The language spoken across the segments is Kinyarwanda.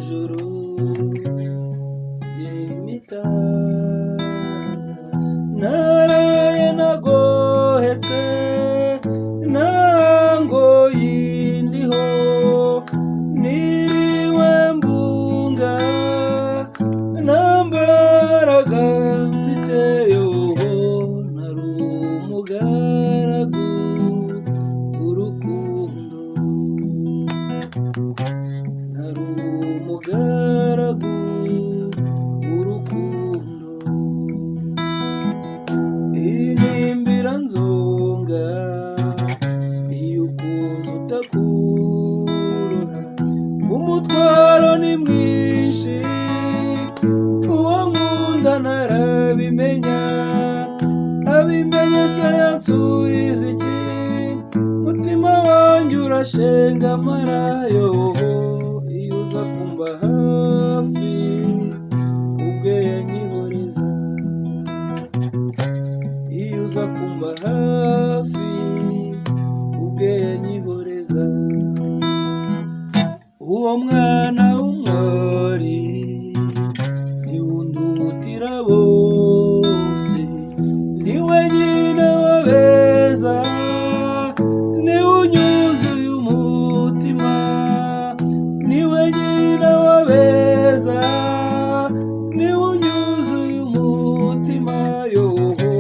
juru y'imitana naraye nagohetse nango yindiho niriwe mbunga nambaraga mfiteyo nari umugaragu w'urukundo nari umugaragu w'urukundo inimbira nzonga iyo ukuza utakurora umutwaro ni mwinshi uwo nkunda narabimenya abimenye se yansubiza iki mutima wanjye urashenga amarayo iyo uza kumba hafi ubwe yanyihoreza iyo uza kumba hafi ubwe yanyihoreza uwo mwana w'umwari niwundutira bose niwe nyina wabeza niwe unyuzuye umutima niwe nyina wabeza niwe unyuzuye umutima yoho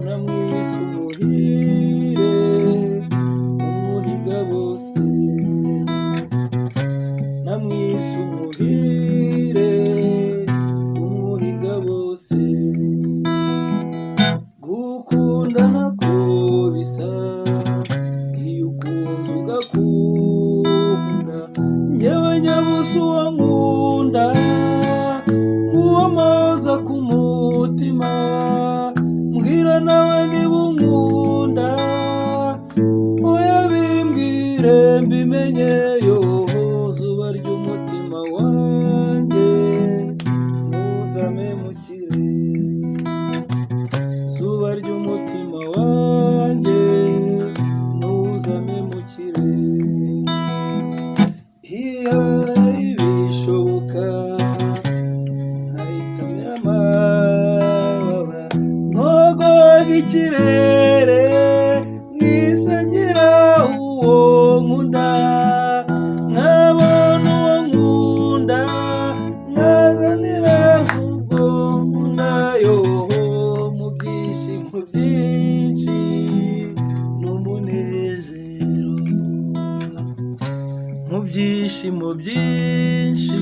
namwise umuhire umuhiga bose namwise umuhire umuhiga bose gukunda ntako bisa iyo ukunze ugakunda njyewe nyabusa uwo nkunda nguwo moza ku mutima mbwira nawe niba unkunda oya bimbwire mbimenye yoho zuba ry'umutima wanjye ntuzamemukire zuba ry'umutima wanjye ntuzamemukire iyo bishoboka nkahitamira amababa nkogoga ikirere mwisangira uwo nkunda nkabona uwo nkunda nkazanira ubwo nkunda yoho mu byishimo byinshi n'umunezero mu byishimo byinshi